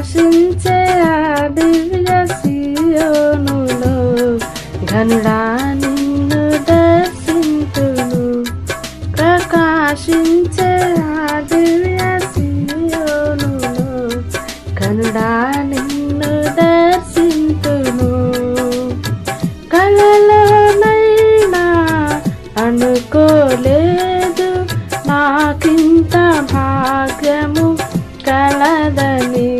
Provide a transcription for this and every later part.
ప్రకాశించే ఆ దివ్య సీయోనులో ఘనుడా నిన్ను దర్శింతును. ప్రకాశించే ఆ దివ్య సీయోనులో ఘనుడా నిన్ను దర్శింతును. కలలోనైనా అనుకోలేదు నాకింత భాగ్యము కలదని.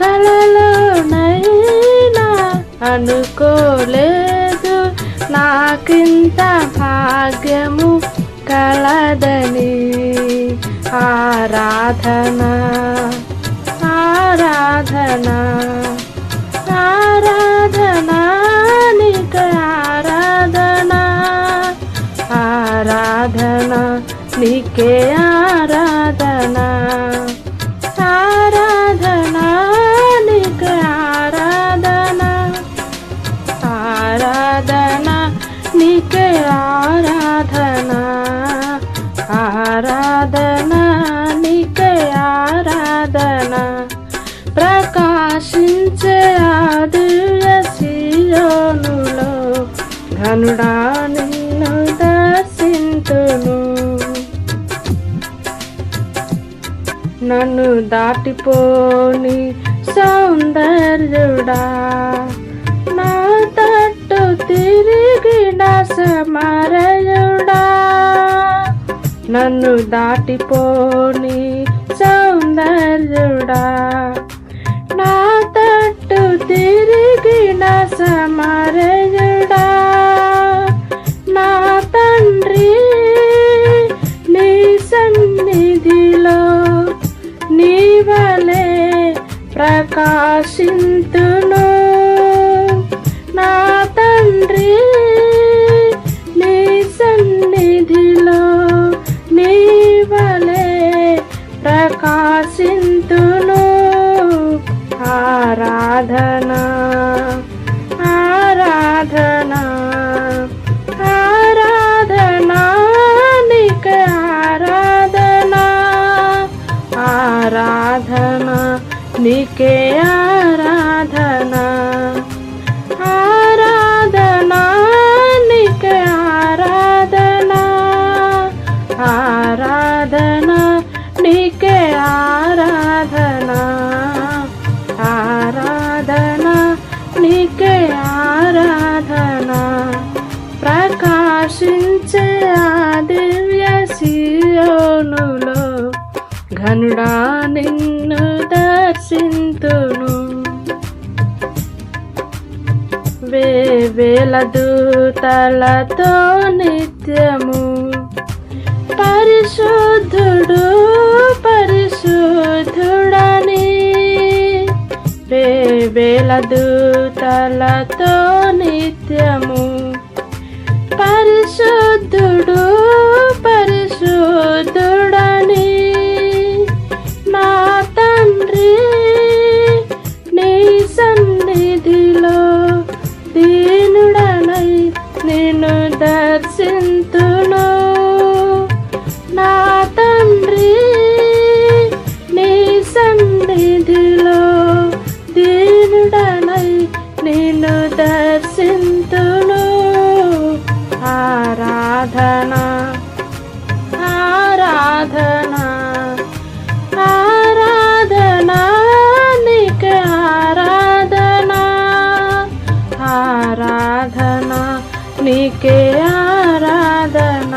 కలలోనైనా అనుకోలేదు నాకింత భాగ్యము కలదని. ఆరాధన ఆరాధన ఆరాధన నీకు ఆరాధన. ఆరాధన నీకే ఆరాధన. ఆరాధన నీకే ఆరాధన. ఆరాధన నీకే ఆరాధన. ఆరాధన నీకే ఆరాధన. ప్రకాశించే ఆ దివ్య సీయోనులో ఘనుడా నిన్ను దర్శింతును. నన్ను దాటిపోని సౌందర్యుడా నా తట్టు తిరిగిన సమరయుడా. నన్ను దాటిపోని సౌందర్యుడా నా తట్టు తిరిగిన సమరయుడా. నా తండ్రి నీ సన్నిధిలో నీవలే ప్రకాశింతును. నా తండ్రి నీ సన్నిధిలో నీవలే ప్రకాశింతును. ఆరాధన ఆరాధన ఆరాధన నీకే ఆరాధన. ఆరాధన నీకే ఆరాధన. ఆరాధన నీకే ఆరాధన. ఆరాధన నీకే ఆరాధన. ఆరాధన నీకే ఆరాధన. ప్రకాశించే ఆ దివ్య సీయోనులో ఘనుడా నిన్ను దర్శింతును. వేవేల దూతలతో నిత్యము పరిశుద్ధుడు పరిశుద్ధుడని. వేవేల దూతలతో నిత్యము పరిశుద్ధుడు పరిశుద్ధుడని. నా తండ్రి నీ సన్నిధిలో దీనుడనై నిన్ను దర్శింతును. నా తండ్రి నీ సన్నిధిలో దీనుడనై నిన్ను దర్శింతును. ఆరాధన ఆరాధన ఆరాధన నీకే ఆరాధన. ఆరాధన నీకే ఆరాధన.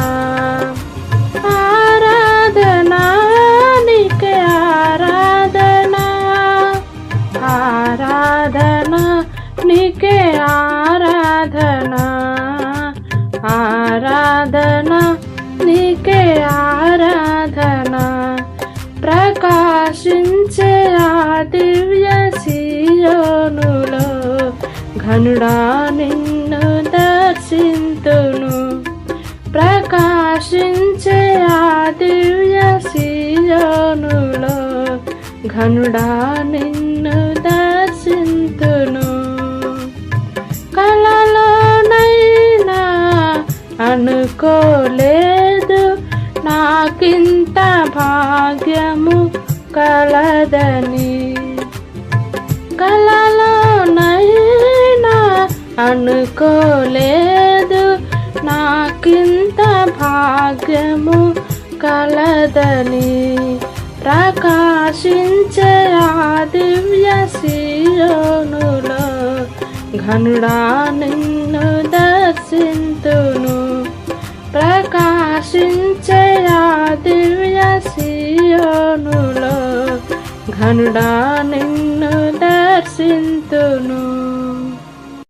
ఆరాధన నీకే ఆరాధన. ఆరాధన నీకే ఆరాధన. ఆరాధన నీకే ఆరాధన. ప్రకాశించే ఆ దివ్య సీయోనులో ఘనుడా నిన్ను దర్శింతును. ప్రకాశించే ఆ దివ్య సీయోనులో ఘనుడా నిన్ను దర్శింతును. కలలోనైనా అనుకోలేదు నాకింత భాగ్యము కలదని. కలలోనైనా అనుకోలేదు నాకింత భాగ్యము కలదని. ప్రకాశించే ఆ దివ్య సీయోనులో ఘనుడా నిన్ను దర్శింతును. ప్రకాశించే ఆ దివ్య సీయోనులో ఘనుడా నిన్ను దర్శింతును.